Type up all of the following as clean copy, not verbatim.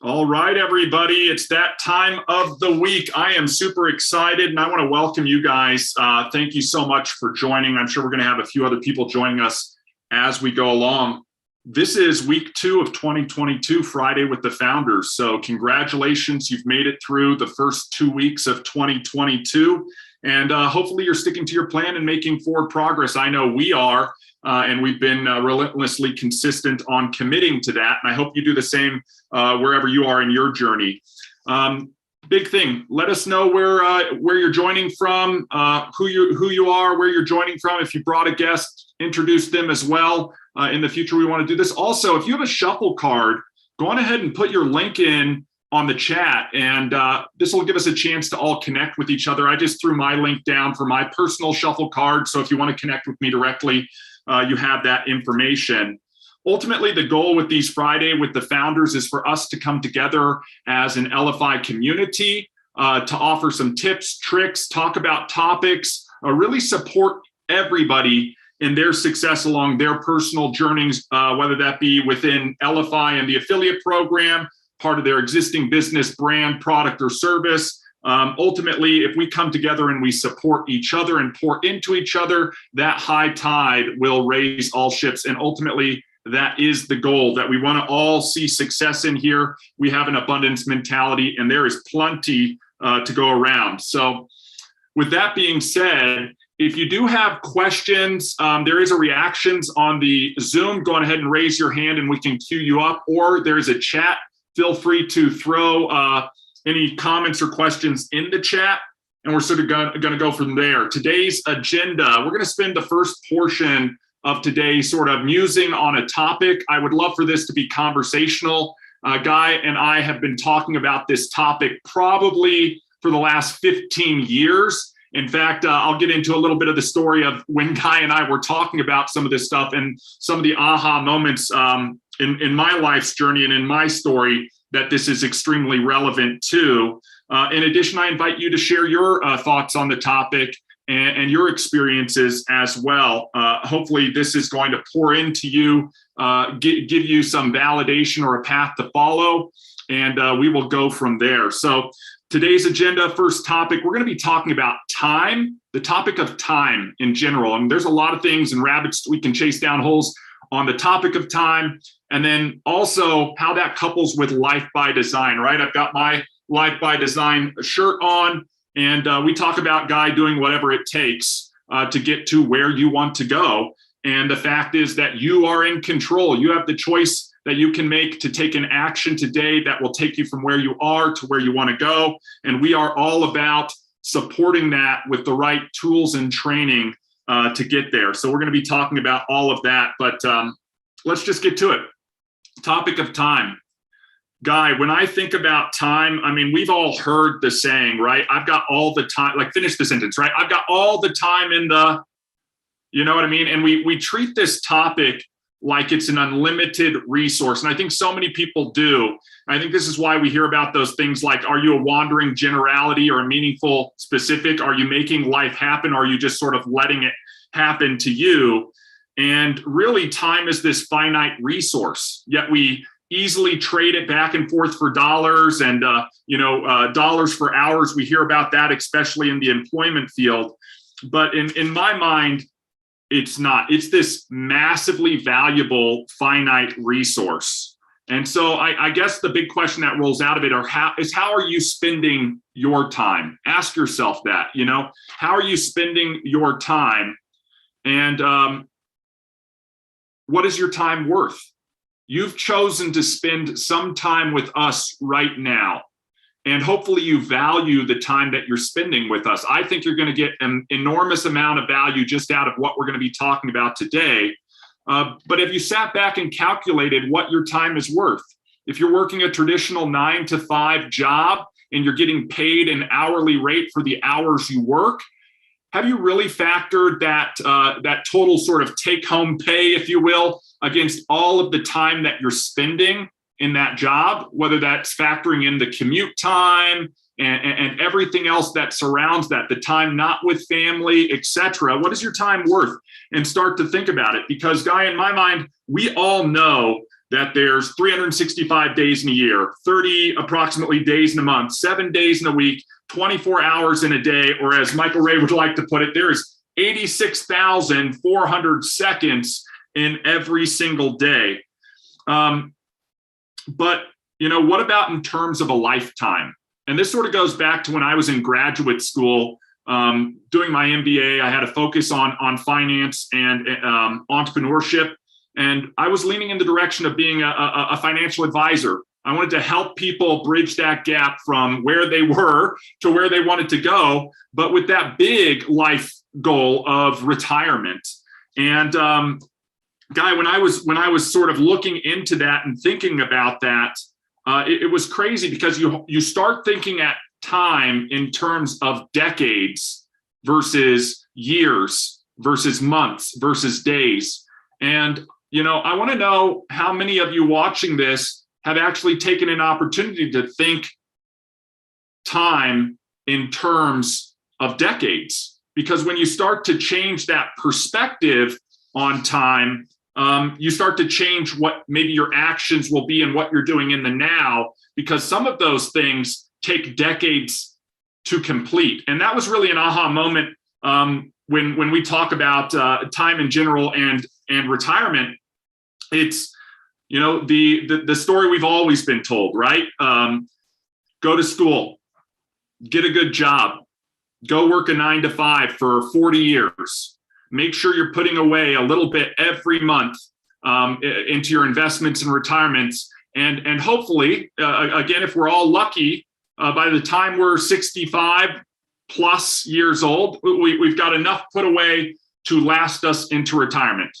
All right, everybody, it's that time of the week. I am super excited and I want to welcome you guys. Thank you so much for joining. I'm sure we're going to have a few other people joining us as we go along. This is week 2 of 2022, Friday with the Founders. So congratulations, you've made it through the first 2 weeks of 2022. And hopefully you're sticking to your plan and making forward progress. I know we are. And we've been relentlessly consistent on committing to that. And I hope you do the same wherever you are in your journey. Big thing, let us know where you're joining from, who you are, where you're joining from. If you brought a guest, introduce them as well. In the future, we want to do this. Also, if you have a shuffle card, go on ahead and put your link in on the chat, and this will give us a chance to all connect with each other. I just threw my link down for my personal shuffle card. So if you want to connect with me directly, you have that information. Ultimately, the goal with these Friday with the Founders is for us to come together as an Elify community to offer some tips, tricks, talk about topics, really support everybody in their success along their personal journeys, whether that be within Elify and the affiliate program, part of their existing business, brand, product, or service. Ultimately, if we come together and we support each other and pour into each other, that high tide will raise all ships. And ultimately, that is the goal, that we want to all see success in here. We have an abundance mentality, and there is plenty to go around. So with that being said, if you do have questions, there is a reactions on the Zoom. Go ahead and raise your hand and we can queue you up, or there's a chat. Feel free to throw any comments or questions in the chat, and we're sort of going to go from there. Today's agenda, we're going to spend the first portion of today sort of musing on a topic. I would love for this to be conversational. Guy and I have been talking about this topic probably for the last 15 years. In fact, I'll get into a little bit of the story of when Guy and I were talking about some of this stuff and some of the aha moments in my life's journey and in my story that this is extremely relevant to. In addition, I invite you to share your thoughts on the topic and your experiences as well. Hopefully this is going to pour into you, give you some validation or a path to follow, and we will go from there. So today's agenda, first topic, we're going to be talking about time, the topic of time in general. And there's a lot of things and rabbits we can chase down holes on the topic of time, and then also how that couples with life by design, right? I've got my life by design shirt on, and we talk about Guy doing whatever it takes to get to where you want to go. And the fact is that you are in control. You have the choice that you can make to take an action today that will take you from where you are to where you want to go. And we are all about supporting that with the right tools and training to get there. So we're going to be talking about all of that, but let's just get to it. Topic of time. Guy, when I think about time, I mean, we've all heard the saying, right? I've got all the time, like finish the sentence, right? I've got all the time in the, you know what I mean? And we treat this topic like it's an unlimited resource. And I think so many people do. I think this is why we hear about those things like, are you a wandering generality or a meaningful specific? Are you making life happen? Or are you just sort of letting it happen to you? And really, time is this finite resource, yet we easily trade it back and forth for dollars and dollars for hours. We hear about that, especially in the employment field. But in my mind, it's not. It's this massively valuable finite resource. And so I guess the big question that rolls out of it how are you spending your time? Ask yourself that, how are you spending your time? And what is your time worth? You've chosen to spend some time with us right now. And hopefully you value the time that you're spending with us. I think you're going to get an enormous amount of value just out of what we're going to be talking about today. But if you sat back and calculated what your time is worth, if you're working a traditional 9-to-5 job and you're getting paid an hourly rate for the hours you work, have you really factored that total sort of take-home pay, if you will, against all of the time that you're spending in that job, whether that's factoring in the commute time and everything else that surrounds that, the time not with family, etc. What is your time worth? And start to think about it, because Guy, in my mind, we all know that there's 365 days in a year, 30 approximately days in a month, 7 days in a week, 24 hours in a day, or as Michael Ray would like to put it, there is 86,400 seconds in every single day. But, what about in terms of a lifetime? And this sort of goes back to when I was in graduate school doing my MBA. I had a focus on finance and entrepreneurship. And I was leaning in the direction of being a financial advisor. I wanted to help people bridge that gap from where they were to where they wanted to go, but with that big life goal of retirement. And Guy, when I was sort of looking into that and thinking about that, it was crazy because you start thinking at time in terms of decades versus years versus months versus days. And, I want to know how many of you watching this have actually taken an opportunity to think time in terms of decades. Because when you start to change that perspective on time, you start to change what maybe your actions will be and what you're doing in the now, because some of those things take decades to complete. And that was really an aha moment when we talk about time in general and retirement. It's, the story we've always been told, right? Go to school, get a good job, go work a 9-to-5 for 40 years. Make sure you're putting away a little bit every month into your investments and retirements. And hopefully, again, if we're all lucky, by the time we're 65 plus years old, we've got enough put away to last us into retirement.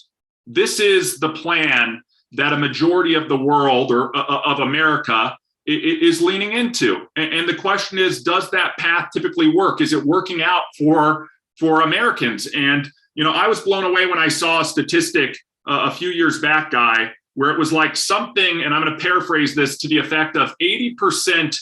This is the plan that a majority of the world or of America is leaning into. And the question is, does that path typically work? Is it working out for Americans? And, I was blown away when I saw a statistic a few years back, Guy, where it was like something, and I'm going to paraphrase this to the effect of 80%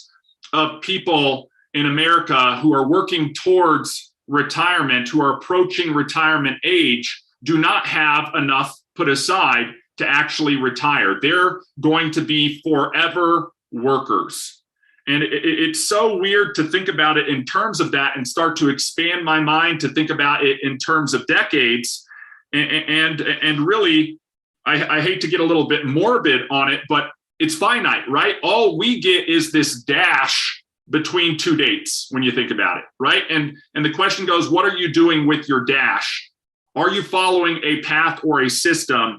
of people in America who are working towards retirement, who are approaching retirement age, do not have enough put aside to actually retire. They're going to be forever workers. And it's so weird to think about it in terms of that and start to expand my mind to think about it in terms of decades. And really, I hate to get a little bit morbid on it, but it's finite, right? All we get is this dash between two dates when you think about it, right? And the question goes, what are you doing with your dash? Are you following a path or a system?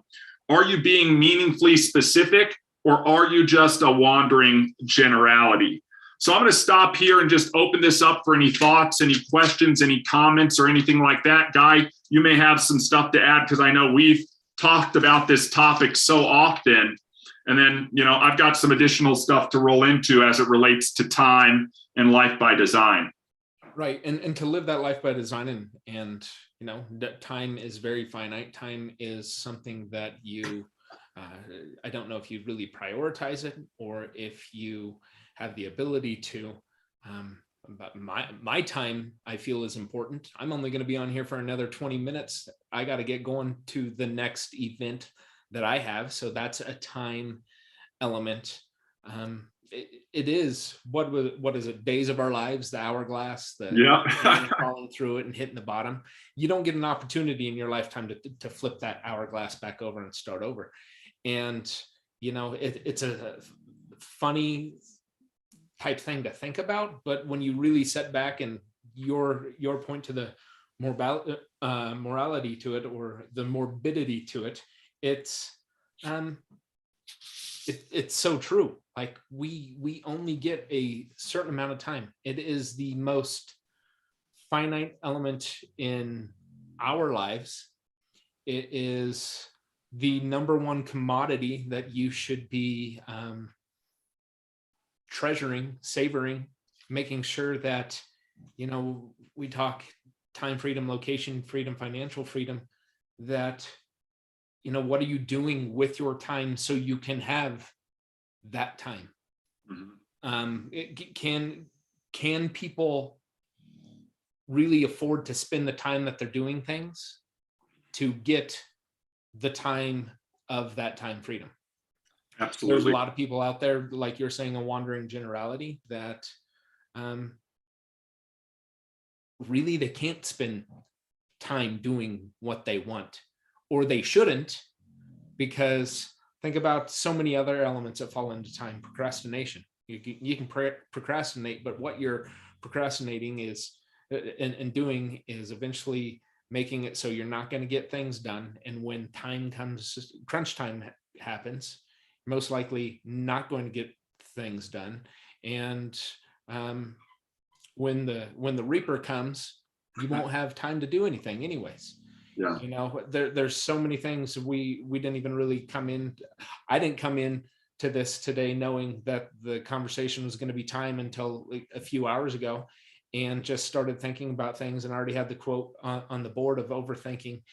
Are you being meaningfully specific, or are you just a wandering generality? So I'm going to stop here and just open this up for any thoughts, any questions, any comments, or anything like that. Guy, you may have some stuff to add because I know we've talked about this topic so often. And then, I've got some additional stuff to roll into as it relates to time and life by design. Right. And to live that life by design and that time is very finite. Time is something that you, I don't know if you really prioritize it or if you have the ability to, but my time I feel is important. I'm only going to be on here for another 20 minutes. I got to get going to the next event that I have. So that's a time element. It is what is it? Days of our lives, the hourglass, falling through it and hitting the bottom. You don't get an opportunity in your lifetime to flip that hourglass back over and start over. And it's a funny type thing to think about, but when you really set back and your point to the morality to it or the morbidity to it, it's so true. Like we only get a certain amount of time. It is the most finite element in our lives. It is the number one commodity that you should be treasuring, savoring, making sure that, we talk time freedom, location freedom, financial freedom, that, what are you doing with your time so you can have that time? Mm-hmm. Can people really afford to spend the time that they're doing things to get the time of that time freedom? Absolutely. There's a lot of people out there, like you're saying, a wandering generality that really they can't spend time doing what they want, or they shouldn't, because think about so many other elements that fall into time. Procrastination. You can procrastinate, but what you're procrastinating is and doing is eventually making it so you're not going to get things done. And when time comes, crunch time happens, you're most likely not going to get things done. And when the reaper comes, you won't have time to do anything anyways. Yeah. You know, there's so many things we didn't even really come in. I didn't come in to this today knowing that the conversation was going to be time until like a few hours ago, and just started thinking about things, and already had the quote on the board of overthinking.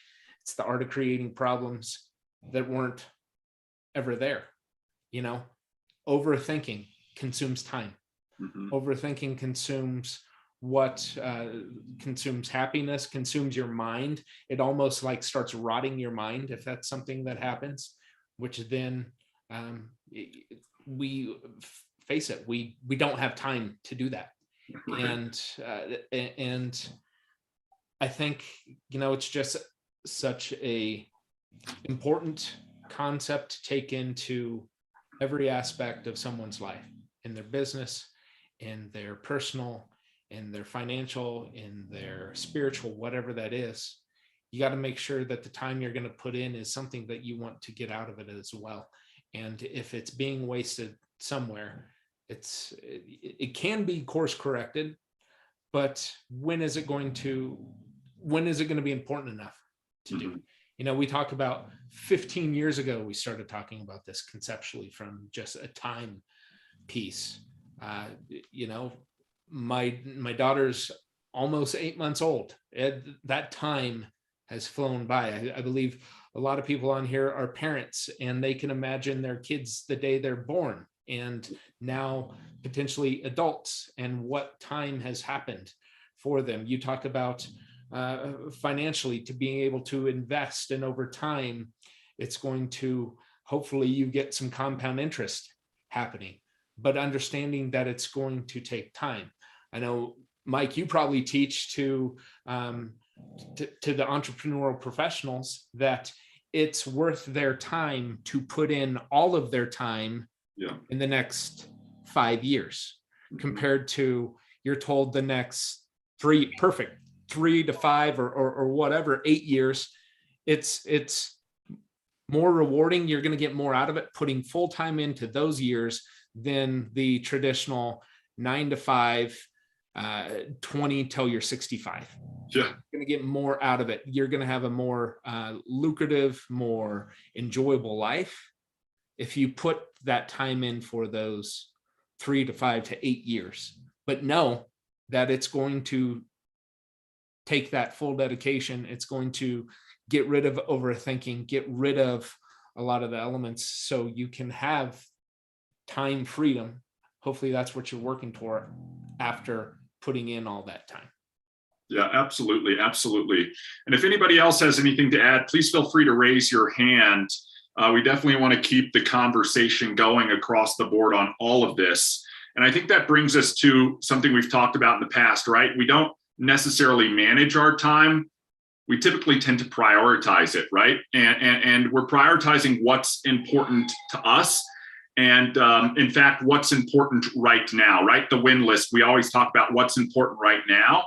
It's the art of creating problems that weren't ever there. You know, overthinking consumes time. Overthinking consumes what consumes happiness, consumes your mind. It almost like starts rotting your mind if that's something that happens, which then we face it, we don't have time to do that. And I think, you know, it's just such a important concept to take into every aspect of someone's life, in their business, in their personal, in their financial, in their spiritual, whatever that is. You got to make sure that the time you're going to put in is something that you want to get out of it as well. And if it's being wasted somewhere, it can be course corrected, but when is it going to be important enough to do? You know, we talk about 15 years ago, we started talking about this conceptually from just a time piece. You know, my daughter's almost 8 months old. That time has flown by. I believe a lot of people on here are parents, and they can imagine their kids the day they're born, and now potentially adults, and what time has happened for them. You talk about financially, to being able to invest, and over time, it's going to, hopefully you get some compound interest happening, but understanding that it's going to take time. I know, Mike, you probably teach to the entrepreneurial professionals that it's worth their time to put in all of their time in the next 5 years, compared to, you're told the next 3 to 5 or whatever, 8 years. It's more rewarding. You're going to get more out of it putting full time into those years than the traditional 9 to 5, 20 till you're 65. Yeah. You're going to get more out of it. You're going to have a more lucrative, more enjoyable life if you put that time in for those 3 to 5 to 8 years. But know that it's going to take that full dedication. It's going to get rid of overthinking, get rid of a lot of the elements, so you can have time freedom. Hopefully that's what you're working toward after putting in all that time. Yeah, absolutely. Absolutely. And if anybody else has anything to add, please feel free to raise your hand. We definitely want to keep the conversation going across the board on all of this. And I think that brings us to something we've talked about in the past, right? We don't necessarily manage our time. We typically tend to prioritize it, right? And we're prioritizing what's important to us. And in fact, what's important right now, right? The win list, we always talk about what's important right now.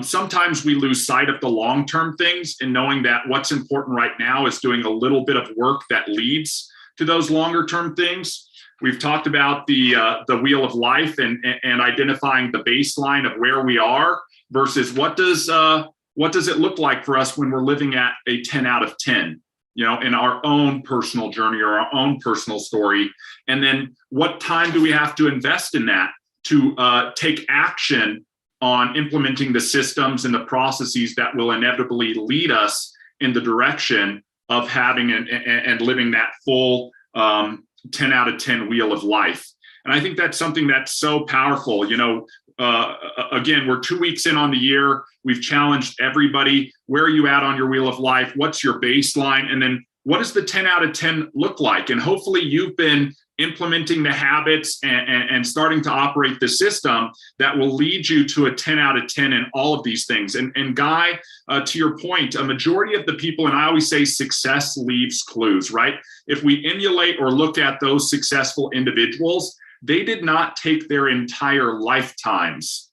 Sometimes we lose sight of the long-term things, and knowing that what's important right now is doing a little bit of work that leads to those longer-term things. We've talked about the wheel of life and identifying the baseline of where we are versus what does it look like for us when we're living at a 10 out of 10, you know, in our own personal journey or our own personal story. And then what time do we have to invest in that to take action on implementing the systems and the processes that will inevitably lead us in the direction of having and living that full 10 out of 10 wheel of life. And I think that's something that's so powerful. You know, again, we're 2 weeks in on the year. We've challenged everybody. Where are you at on your wheel of life? What's your baseline? And then what does the 10 out of 10 look like? And hopefully you've been implementing the habits and starting to operate the system that will lead you to a 10 out of 10 in all of these things. And Guy, to your point, a majority of the people, and I always say success leaves clues, right? If we emulate or look at those successful individuals, they did not take their entire lifetimes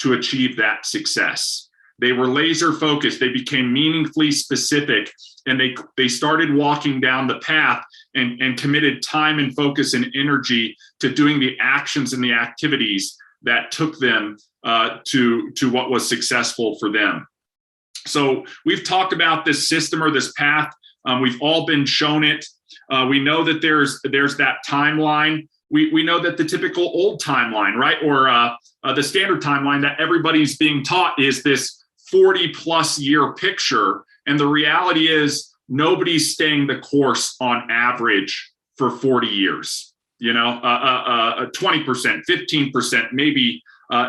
to achieve that success. They were laser focused. They became meaningfully specific, and they started walking down the path and committed time and focus and energy to doing the actions and the activities that took them to what was successful for them. So we've talked about this system or this path. We've all been shown it. We know that there's that timeline. We know that the typical old timeline, right, or the standard timeline that everybody's being taught is this 40 plus year picture. And the reality is nobody's staying the course on average for 40 years. 20%, 15% maybe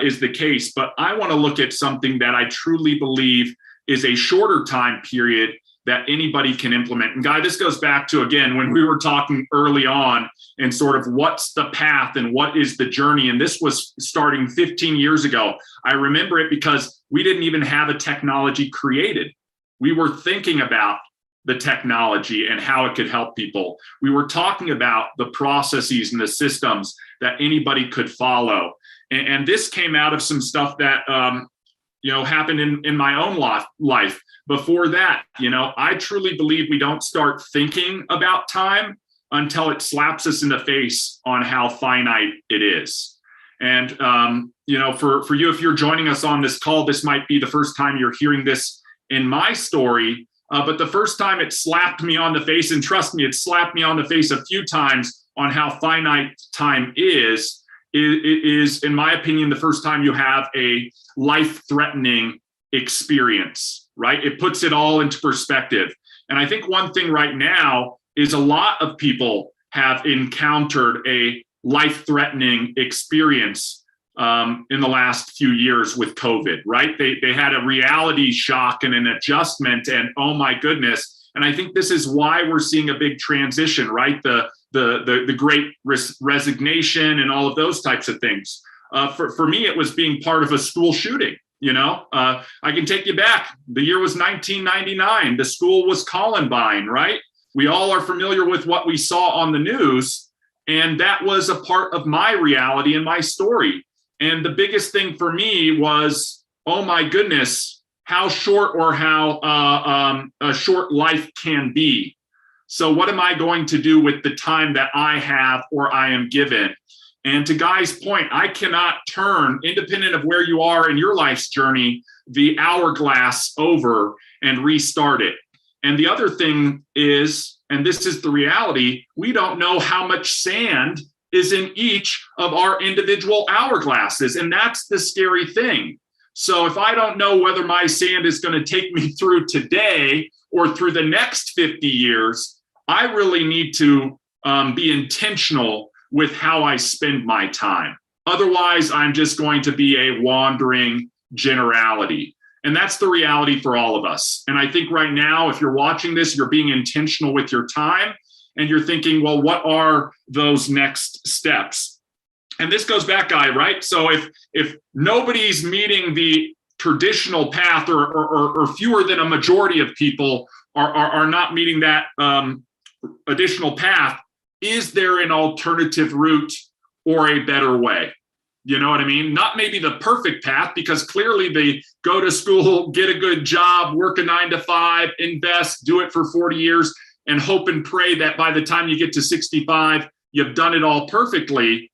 is the case. But I want to look at something that I truly believe is a shorter time period that anybody can implement. And Guy, this goes back to, again, when we were talking early on and sort of what's the path and what is the journey. And this was starting 15 years ago. I remember it because we didn't even have a technology created. We were thinking about the technology and how it could help people. We were talking about the processes and the systems that anybody could follow. And this came out of some stuff that happened in my own life. Before that, I truly believe we don't start thinking about time until it slaps us in the face on how finite it is. And, for you, if you're joining us on this call, this might be the first time you're hearing this in my story. But the first time it slapped me on the face, and trust me, it slapped me on the face a few times on how finite time is, in my opinion, the first time you have a life-threatening experience, right? It puts it all into perspective. And I think one thing right now is a lot of people have encountered a life-threatening experience in the last few years with COVID, right? They had a reality shock and an adjustment, and oh my goodness. And I think this is why we're seeing a big transition, right? The great resignation and all of those types of things. For me, it was being part of a school shooting. I can take you back. The year was 1999. The school was Columbine, right? We all are familiar with what we saw on the news, and that was a part of my reality and my story. And the biggest thing for me was, oh my goodness, how short or how a short life can be. So what am I going to do with the time that I have or I am given? And to Guy's point, I cannot turn, independent of where you are in your life's journey, the hourglass over and restart it. And the other thing is, and this is the reality, we don't know how much sand is in each of our individual hourglasses. And that's the scary thing. So if I don't know whether my sand is going to take me through today or through the next 50 years, I really need to be intentional with how I spend my time. Otherwise, I'm just going to be a wandering generality. And that's the reality for all of us. And I think right now, if you're watching this, you're being intentional with your time and you're thinking, well, what are those next steps? And this goes back, Guy, right? So if nobody's meeting the traditional path or fewer than a majority of people are not meeting that additional path, is there an alternative route or a better way? You know what I mean? Not maybe the perfect path, because clearly they go to school, get a good job, work a 9 to 5, invest, do it for 40 years, and hope and pray that by the time you get to 65, you've done it all perfectly.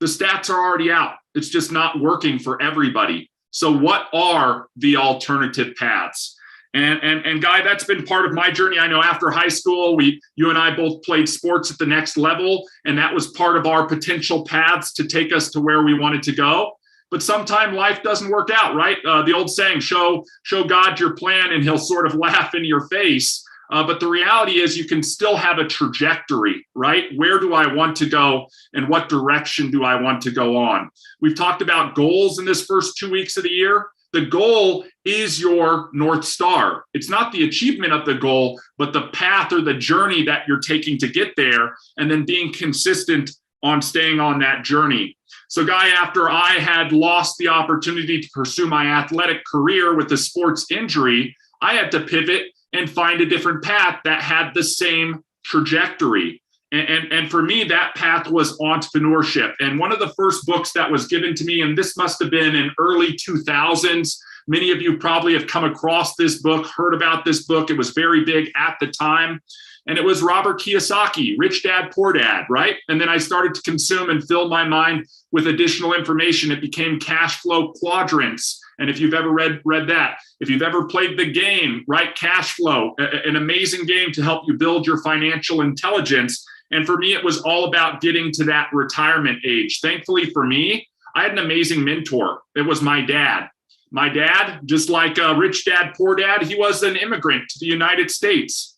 The stats are already out. It's just not working for everybody. So what are the alternative paths? And Guy, that's been part of my journey. I know after high school, you and I both played sports at the next level, and that was part of our potential paths to take us to where we wanted to go. But sometimes life doesn't work out, right? The old saying, show God your plan and he'll sort of laugh in your face. But the reality is you can still have a trajectory, right? Where do I want to go and what direction do I want to go on? We've talked about goals in this first 2 weeks of the year. the goal is your North Star. It's not the achievement of the goal, but the path or the journey that you're taking to get there, and then being consistent on staying on that journey. So, Guy, after I had lost the opportunity to pursue my athletic career with a sports injury, I had to pivot and find a different path that had the same trajectory. And for me, that path was entrepreneurship. And one of the first books that was given to me, and this must have been in early 2000s, many of you probably have come across this book, heard about this book. It was very big at the time. And it was Robert Kiyosaki, Rich Dad, Poor Dad, right? And then I started to consume and fill my mind with additional information. It became cash flow quadrants. And if you've ever read that, if you've ever played the game, right, Cash Flow, an amazing game to help you build your financial intelligence. And for me, it was all about getting to that retirement age. Thankfully for me, I had an amazing mentor. It was my dad. My dad, just like Rich Dad, Poor Dad, he was an immigrant to the United States.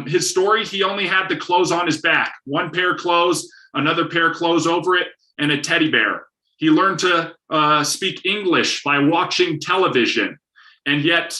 His story, he only had the clothes on his back, one pair of clothes, another pair of clothes over it, and a teddy bear. He learned to speak English by watching television. And yet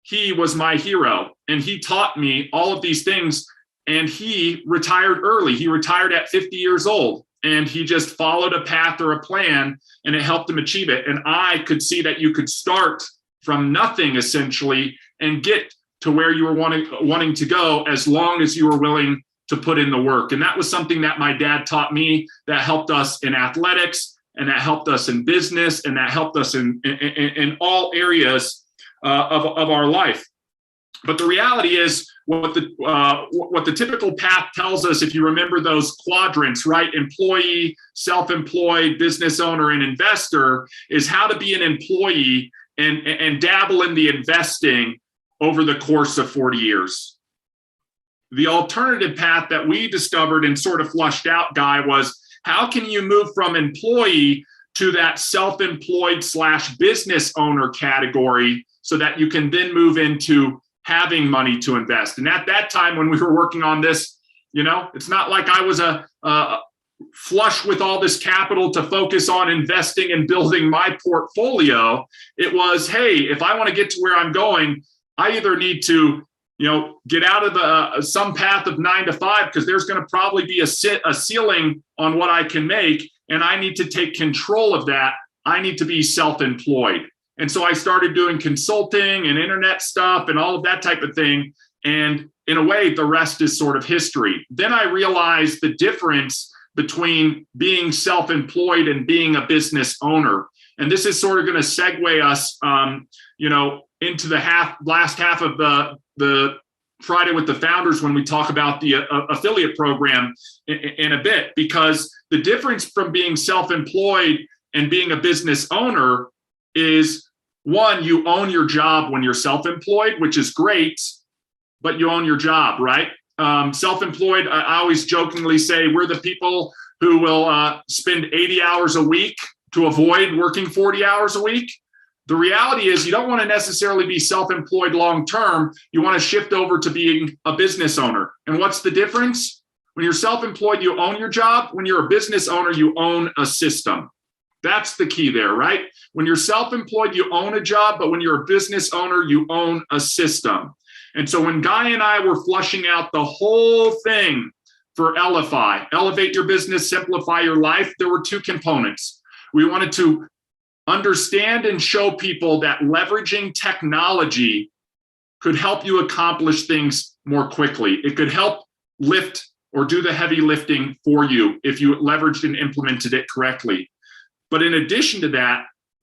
he was my hero. And he taught me all of these things. And he retired early. He retired at 50 years old. And he just followed a path or a plan, and it helped him achieve it. And I could see that you could start from nothing, essentially, and get to where you were wanting to go, as long as you were willing to put in the work. And that was something that my dad taught me, that helped us in athletics, and that helped us in business, and that helped us in all areas of our life. But the reality is, what the typical path tells us, if you remember those quadrants, right? Employee, self-employed, business owner, and investor, is how to be an employee and dabble in the investing over the course of 40 years. The alternative path that we discovered and sort of flushed out, Guy, was how can you move from employee to that self-employed / business owner category, so that you can then move into having money to invest. And at that time, when we were working on this, it's not like I was flush with all this capital to focus on investing and building my portfolio. It was, hey, if I want to get to where I'm going, I either need to, get out of some path of 9 to 5, because there's going to probably be a ceiling on what I can make, and I need to take control of that. I need to be self-employed. And so I started doing consulting and internet stuff and all of that type of thing. And in a way, the rest is sort of history. Then I realized the difference between being self-employed and being a business owner. And this is sort of going to segue us, into the last half of the Friday with the Founders, when we talk about the affiliate program in a bit, because the difference from being self-employed and being a business owner is, one, you own your job when you're self-employed, which is great, but you own your job, right? Self-employed, I always jokingly say we're the people who will spend 80 hours a week to avoid working 40 hours a week. The reality is, you don't want to necessarily be self-employed long-term. You want to shift over to being a business owner. And what's the difference? When you're self-employed, you own your job. When you're a business owner, you own a system. That's the key there, right? When you're self-employed, you own a job, but when you're a business owner, you own a system. And so when Guy and I were flushing out the whole thing for Elify, Elevate Your Business, Simplify Your Life, there were two components. We wanted to understand and show people that leveraging technology could help you accomplish things more quickly. It could help lift or do the heavy lifting for you if you leveraged and implemented it correctly. But in addition to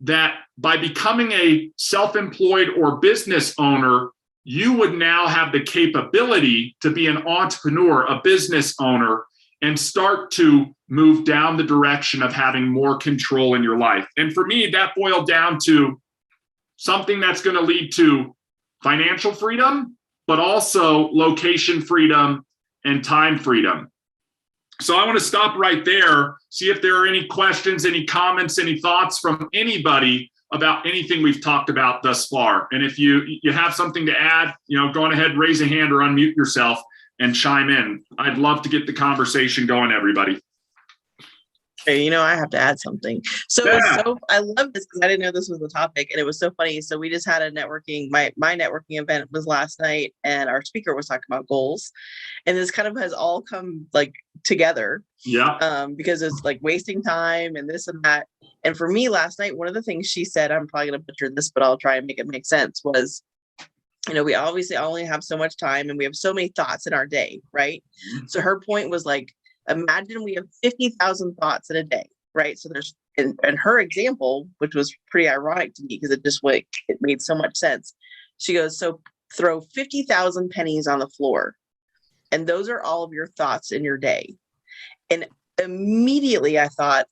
that by becoming a self-employed or business owner, you would now have the capability to be an entrepreneur, a business owner, and start to move down the direction of having more control in your life. And for me, that boiled down to something that's going to lead to financial freedom, but also location freedom and time freedom. So I want to stop right there, see if there are any questions, any comments, any thoughts from anybody about anything we've talked about thus far. And if you have something to add, go on ahead, raise a hand or unmute yourself and chime in. I'd love to get the conversation going, everybody. Hey, I have to add something. So I love this because I didn't know this was the topic, and it was so funny. So we just had a networking, my networking event was last night, and our speaker was talking about goals, and this kind of has all come like together. Yeah. Because it's like wasting time and this and that. And for me last night, one of the things she said, I'm probably going to butcher this, but I'll try and make it make sense, was, we obviously only have so much time and we have so many thoughts in our day, right? Mm-hmm. So her point was like, imagine we have 50,000 thoughts in a day, right? So there's, and her example, which was pretty ironic to me because it made so much sense. She goes, so throw 50,000 pennies on the floor, and those are all of your thoughts in your day. And immediately I thought,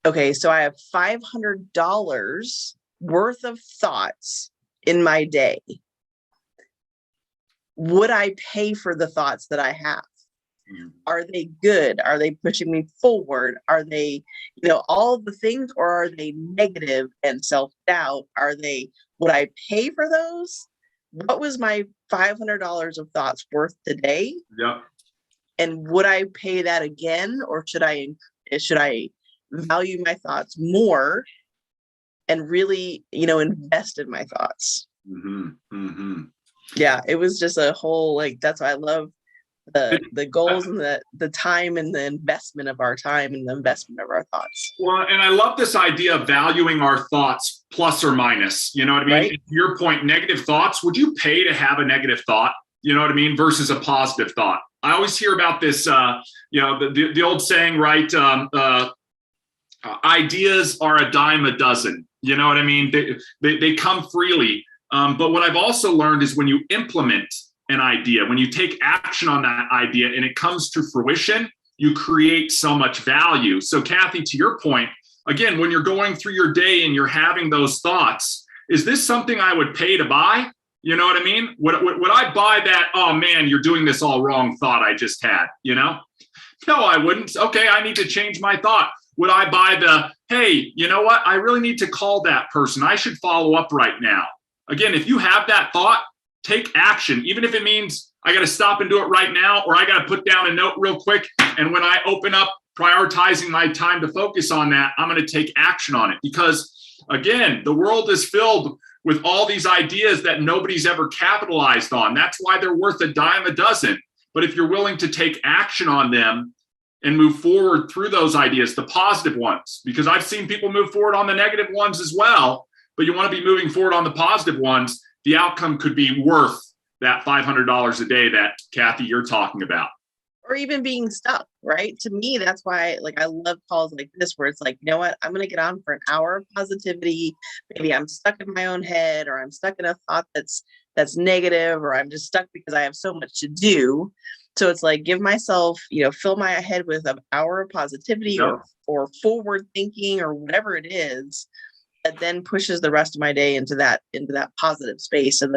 okay, so I have $500 worth of thoughts in my day. Would I pay for the thoughts that I have? Are they good? Are they pushing me forward? Are they, all the things, or are they negative and self-doubt? Would I pay for those? What was my $500 of thoughts worth today? Yeah. And would I pay that again, or should I value my thoughts more and really, invest in my thoughts? Mm-hmm. Mm-hmm. Yeah, it was just a whole, that's why I love the goals and the time and the investment of our time and the investment of our thoughts. Well, and I love this idea of valuing our thoughts plus or minus. You know what I mean? Right? To your point, negative thoughts. Would you pay to have a negative thought? You know what I mean? Versus a positive thought. I always hear about this, the old saying, right? Ideas are a dime a dozen. You know what I mean? They come freely. But what I've also learned is when you implement an idea, when you take action on that idea and it comes to fruition, you create so much value. So Kathy, to your point, again, when you're going through your day and you're having those thoughts, is this something I would pay to buy? You know what I mean? Would I buy that, oh man, you're doing this all wrong thought I just had, No, I wouldn't. Okay, I need to change my thought. Would I buy the, hey, you know what? I really need to call that person. I should follow up right now. Again, if you have that thought, take action, even if it means I got to stop and do it right now, or I got to put down a note real quick. And when I open up prioritizing my time to focus on that, I'm going to take action on it. Because again, the world is filled with all these ideas that nobody's ever capitalized on. That's why they're worth a dime a dozen. But if you're willing to take action on them and move forward through those ideas, the positive ones, because I've seen people move forward on the negative ones as well, but you want to be moving forward on the positive ones, the outcome could be worth that $500 a day that Kathy, you're talking about. Or even being stuck, right? To me, that's why I love calls like this, where it's like, you know what, I'm going to get on for an hour of positivity. Maybe I'm stuck in my own head, or I'm stuck in a thought that's negative, or I'm just stuck because I have so much to do. So it's like, give myself, fill my head with an hour of positivity, or forward thinking, or whatever it is, that then pushes the rest of my day into that positive space. And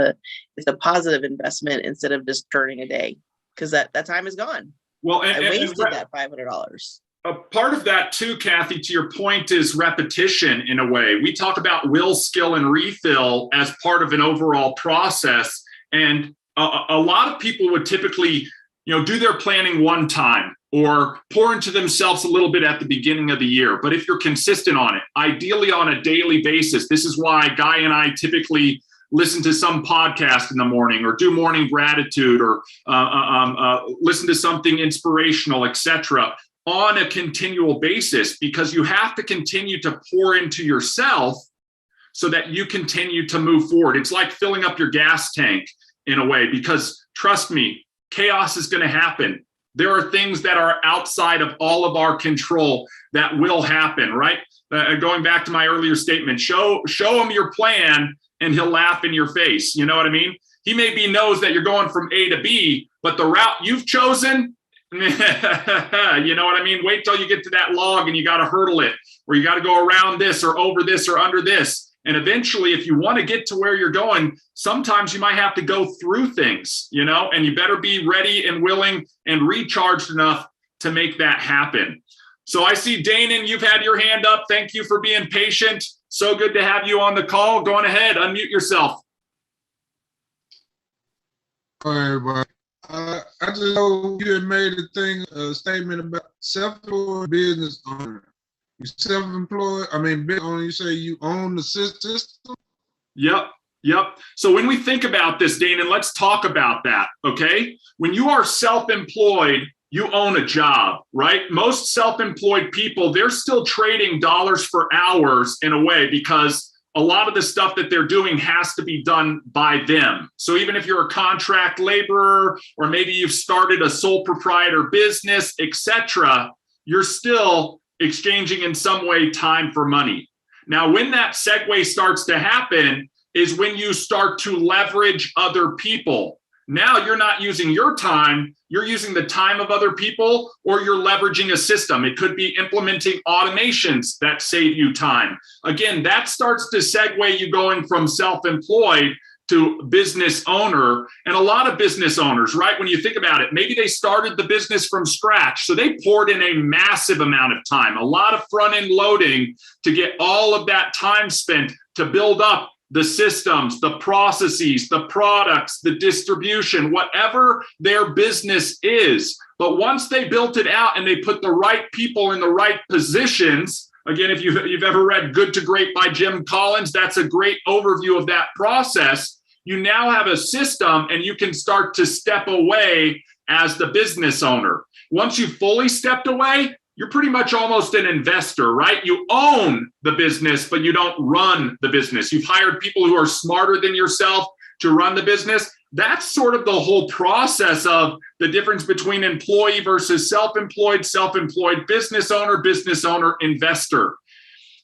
it's a positive investment instead of just turning a day, because that time is gone. Well, I wasted that $500. A part of that too, Kathy, to your point, is repetition in a way. We talk about will, skill, and refill as part of an overall process. And a lot of people would typically, do their planning one time or pour into themselves a little bit at the beginning of the year. But if you're consistent on it, ideally on a daily basis, this is why Guy and I typically listen to some podcast in the morning, or do morning gratitude, or listen to something inspirational, etc., on a continual basis, because you have to continue to pour into yourself so that you continue to move forward. It's like filling up your gas tank in a way, because trust me, chaos is going to happen. There are things that are outside of all of our control that will happen, right? Going back to my earlier statement, show him your plan and he'll laugh in your face. You know what I mean? He maybe knows that you're going from A to B, but the route you've chosen, you know what I mean? Wait till you get to that log and you got to hurdle it, or you got to go around this or over this or under this. And eventually, if you want to get to where you're going, sometimes you might have to go through things, and you better be ready and willing and recharged enough to make that happen. So I see Danon, you've had your hand up. Thank you for being patient. So good to have you on the call. Go on ahead, unmute yourself. Hi, everybody. I just know you had made a statement about self-employed business owner. You self-employed. I mean, you say you own the system. Yep. Yep. So when we think about this, Dane, and let's talk about that, okay? When you are self-employed, you own a job, right? Most self-employed people, they're still trading dollars for hours in a way because a lot of the stuff that they're doing has to be done by them. So even if you're a contract laborer, or maybe you've started a sole proprietor business, etc., you're still exchanging in some way time for money. Now, when that segue starts to happen is when you start to leverage other people. Now you're not using your time, you're using the time of other people, or you're leveraging a system. It could be implementing automations that save you time. Again, that starts to segue you going from self-employed to business owner. And a lot of business owners, right, when you think about it, maybe they started the business from scratch. So they poured in a massive amount of time, a lot of front-end loading to get all of that time spent to build up the systems, the processes, the products, the distribution, whatever their business is. But once they built it out and they put the right people in the right positions, again, if you've ever read Good to Great by Jim Collins, that's a great overview of that process. You now have a system and you can start to step away as the business owner. Once you've fully stepped away, you're pretty much almost an investor, right? You own the business, but you don't run the business. You've hired people who are smarter than yourself to run the business. That's sort of the whole process of the difference between employee versus self-employed business owner, investor.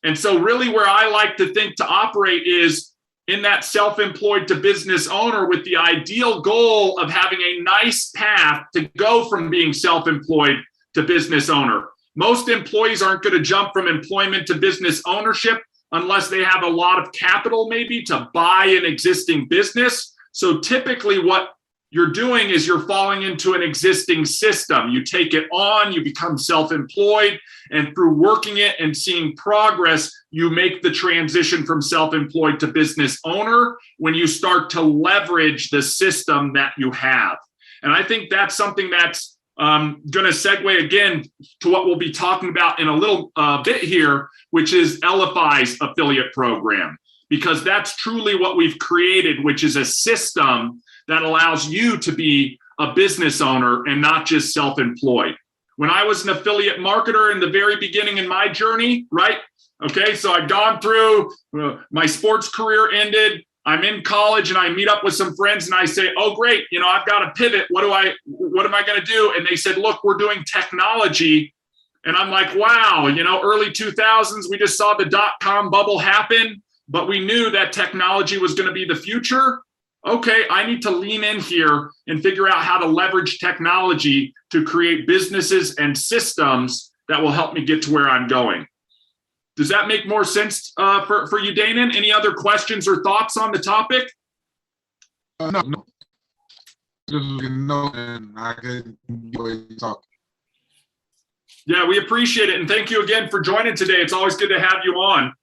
And so really where I like to think to operate is in that self-employed to business owner with the ideal goal of having a nice path to go from being self-employed to business owner. Most employees aren't going to jump from employment to business ownership unless they have a lot of capital maybe to buy an existing business. So typically what you're doing is you're falling into an existing system. You take it on, you become self-employed, and through working it and seeing progress, you make the transition from self-employed to business owner when you start to leverage the system that you have. And I think that's something that's going to segue again to what we'll be talking about in a little bit here, which is Elify's affiliate program, because that's truly what we've created, which is a system that allows you to be a business owner and not just self-employed. When I was an affiliate marketer in the very beginning in my journey, right? Okay, so I'd gone through, my sports career ended, I'm in college and I meet up with some friends and I say, oh, great, I've got to pivot. What am I going to do? And they said, look, we're doing technology. And I'm like, wow, early 2000s, we just saw the dot-com bubble happen, but we knew that technology was going to be the future. Okay, I need to lean in here and figure out how to leverage technology to create businesses and systems that will help me get to where I'm going. Does that make more sense for you, Danon? Any other questions or thoughts on the topic? No. And I can enjoy talking. Yeah, we appreciate it. And thank you again for joining today. It's always good to have you on.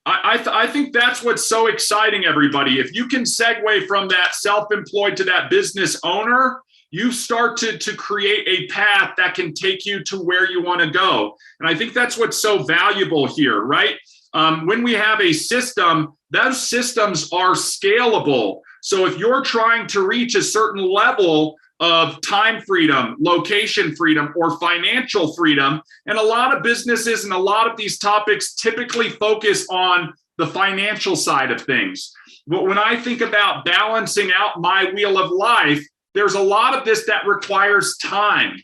I think that's what's so exciting, everybody. If you can segue from that self-employed to that business owner, you start to create a path that can take you to where you want to go. And I think that's what's so valuable here, right? When we have a system, those systems are scalable. So if you're trying to reach a certain level of time freedom, location freedom, or financial freedom, and a lot of businesses and a lot of these topics typically focus on the financial side of things. But when I think about balancing out my wheel of life, there's a lot of this that requires time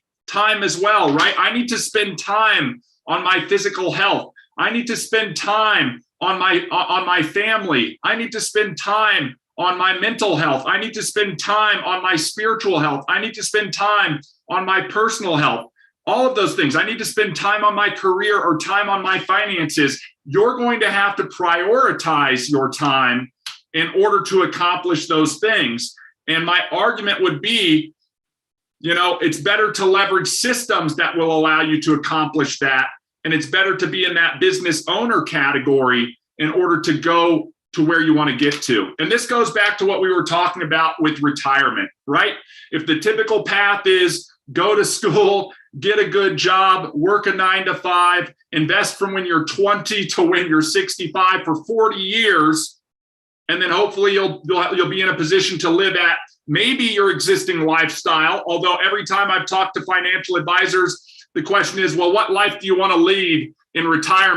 as well, right? I need to spend time on my physical health. I need to spend time on my family. I need to spend time on my mental health. I need to spend time on my spiritual health. I need to spend time on my personal health. All of those things. I need to spend time on my career or time on my finances. You're going to have to prioritize your time in order to accomplish those things. And my argument would be, it's better to leverage systems that will allow you to accomplish that. And it's better to be in that business owner category in order to go to where you want to get to. And this goes back to what we were talking about with retirement, right? If the typical path is go to school, get a good job, work a 9 to 5, invest from when you're 20 to when you're 65 for 40 years. And then hopefully you'll be in a position to live at maybe your existing lifestyle. Although every time I've talked to financial advisors, the question is, well, what life do you want to lead in retirement?